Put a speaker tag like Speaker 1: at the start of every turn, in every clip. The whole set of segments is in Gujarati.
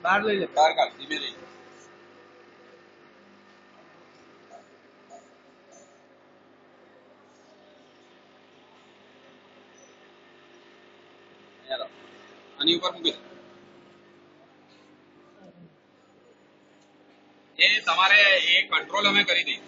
Speaker 1: બહાર લઈ લે,
Speaker 2: બહાર કાઢ, ધીમે લઈ આની ઉપર મૂકી દે. એ તમારે એ કંટ્રોલ અમે કરી દઈએ.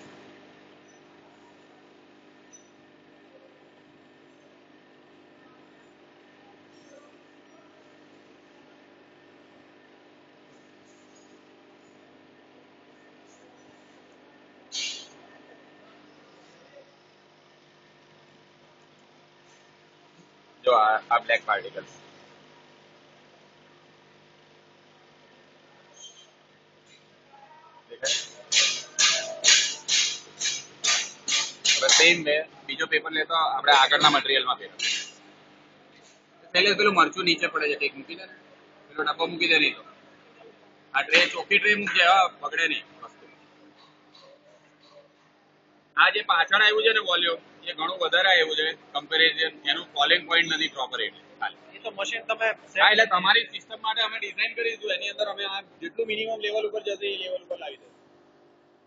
Speaker 2: જો આ બ્લેક પાર્ટિકલ હવે સેમ વે બીજો પેપર લેતો આપણે આગળના મટીરિયલમાં પેપર પહેલે પેલું મરચું નીચે પડે છે ટેક મૂકી દે ને, પેલો ડબ્બો મૂકી દે નહીં તો આ ટ્રે ચોખ્ખી ટ્રે મૂકજે, હા પકડે નહીં વસ્તુ. આ જે પાછળ આવ્યું છે ને વોલ્યુમ એ ઘણું વધારે આવ્યું છે કમ્પેરિઝન, એનું ફોલિંગ પોઈન્ટ નથી પ્રોપર એટલે ખાલી.
Speaker 1: એ તો મશીન તમે
Speaker 2: હા એટલે તમારી સિસ્ટમ માટે અમે ડિઝાઇન કરીશું, એની અંદર અમે આ જેટલું મિનિમમ લેવલ ઉપર જશે એ લેવલ ઉપર લાવી દઈશું.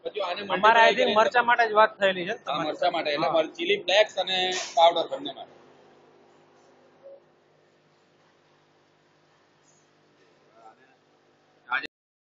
Speaker 2: પછી આને
Speaker 1: અમારા આઈ થિંક મરચા માટે જ વાત થયેલી છે.
Speaker 2: મરચા માટે એટલે ચીલી ફ્લેક્સ અને પાવડર બંને માટે.